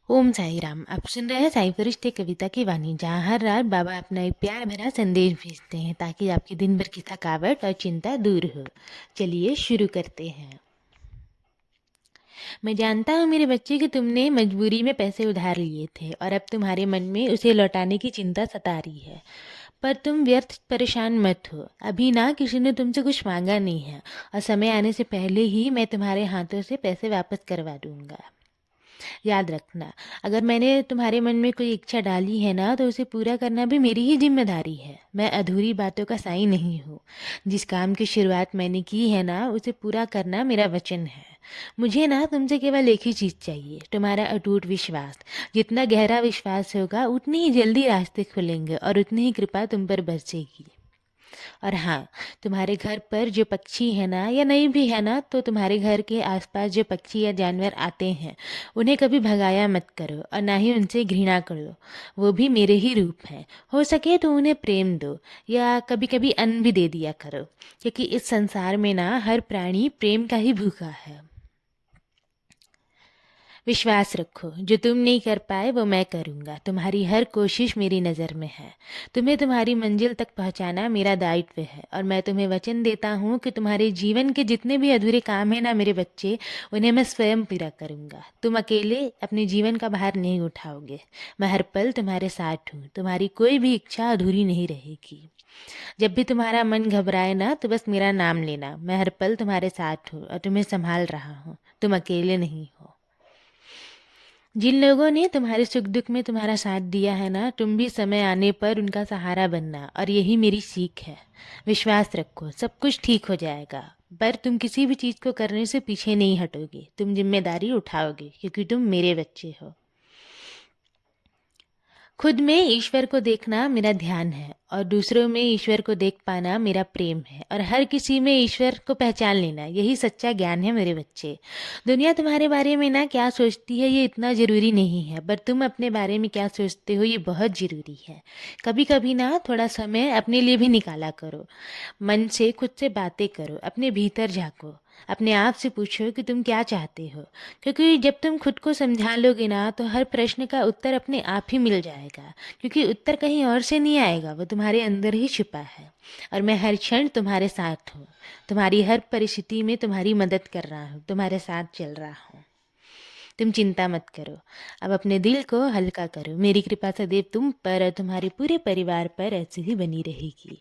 ओम साई राम। आप सुन रहे हैं साई फरिश्ते कविता की वाणी, जहाँ हर रात बाबा अपना एक प्यार भरा संदेश भेजते हैं ताकि आपकी दिन भर की थकावट और चिंता दूर हो। चलिए शुरू करते हैं। मैं जानता हूँ मेरे बच्चे कि तुमने मजबूरी में पैसे उधार लिए थे और अब तुम्हारे मन में उसे लौटाने की चिंता सता रही है। पर तुम व्यर्थ परेशान मत हो। अभी ना किसी ने तुमसे कुछ मांगा नहीं है और समय आने से पहले ही मैं तुम्हारे हाथों से पैसे वापस करवा दूंगा। याद रखना, अगर मैंने तुम्हारे मन में कोई इच्छा डाली है ना, तो उसे पूरा करना भी मेरी ही जिम्मेदारी है। मैं अधूरी बातों का साई नहीं हूँ। जिस काम की शुरुआत मैंने की है ना, उसे पूरा करना मेरा वचन है। मुझे ना तुमसे केवल एक ही चीज़ चाहिए, तुम्हारा अटूट विश्वास। जितना गहरा विश्वास होगा उतनी ही जल्दी रास्ते खुलेंगे और उतनी ही कृपा तुम पर बरसेगी। और हाँ, तुम्हारे घर पर जो पक्षी है ना, या नहीं भी है ना, तो तुम्हारे घर के आसपास जो पक्षी या जानवर आते हैं, उन्हें कभी भगाया मत करो और ना ही उनसे घृणा करो। वो भी मेरे ही रूप हैं। हो सके तो उन्हें प्रेम दो या कभी कभी अन्न भी दे दिया करो, क्योंकि इस संसार में ना हर प्राणी प्रेम का ही भूखा है। विश्वास रखो, जो तुम नहीं कर पाए वो मैं करूँगा। तुम्हारी हर कोशिश मेरी नज़र में है। तुम्हें तुम्हारी मंजिल तक पहुँचाना मेरा दायित्व है और मैं तुम्हें वचन देता हूँ कि तुम्हारे जीवन के जितने भी अधूरे काम हैं ना मेरे बच्चे, उन्हें मैं स्वयं पूरा करूँगा। तुम अकेले अपने जीवन का भार नहीं उठाओगे। मैं हर पल तुम्हारे साथ हूँ। तुम्हारी कोई भी इच्छा अधूरी नहीं रहेगी। जब भी तुम्हारा मन घबराए ना, तो बस मेरा नाम लेना। मैं हर पल तुम्हारे साथ हूँ और तुम्हें संभाल रहा हूँ। तुम अकेले नहीं हो। जिन लोगों ने तुम्हारे सुख दुख में तुम्हारा साथ दिया है ना, तुम भी समय आने पर उनका सहारा बनना, और यही मेरी सीख है। विश्वास रखो, सब कुछ ठीक हो जाएगा। पर तुम किसी भी चीज़ को करने से पीछे नहीं हटोगे। तुम जिम्मेदारी उठाओगे क्योंकि तुम मेरे बच्चे हो। खुद में ईश्वर को देखना मेरा ध्यान है और दूसरों में ईश्वर को देख पाना मेरा प्रेम है, और हर किसी में ईश्वर को पहचान लेना, यही सच्चा ज्ञान है मेरे बच्चे। दुनिया तुम्हारे बारे में ना क्या सोचती है ये इतना ज़रूरी नहीं है, पर तुम अपने बारे में क्या सोचते हो ये बहुत ज़रूरी है। कभी कभी ना थोड़ा समय अपने लिए भी निकाला करो। मन से खुद से बातें करो, अपने भीतर झांको। अपने आप से पूछो कि तुम क्या चाहते हो, क्योंकि जब तुम खुद को समझा लोगे ना, तो हर प्रश्न का उत्तर अपने आप ही मिल जाएगा। क्योंकि उत्तर कहीं और से नहीं आएगा, वो तुम्हारे अंदर ही छिपा है। और मैं हर क्षण तुम्हारे साथ हूँ। तुम्हारी हर परिस्थिति में तुम्हारी मदद कर रहा हूँ, तुम्हारे साथ चल रहा हूँ। तुम चिंता मत करो। अब अपने दिल को हल्का करो। मेरी कृपा सदैव तुम पर और तुम्हारे पूरे परिवार पर ऐसे ही बनी रहेगी।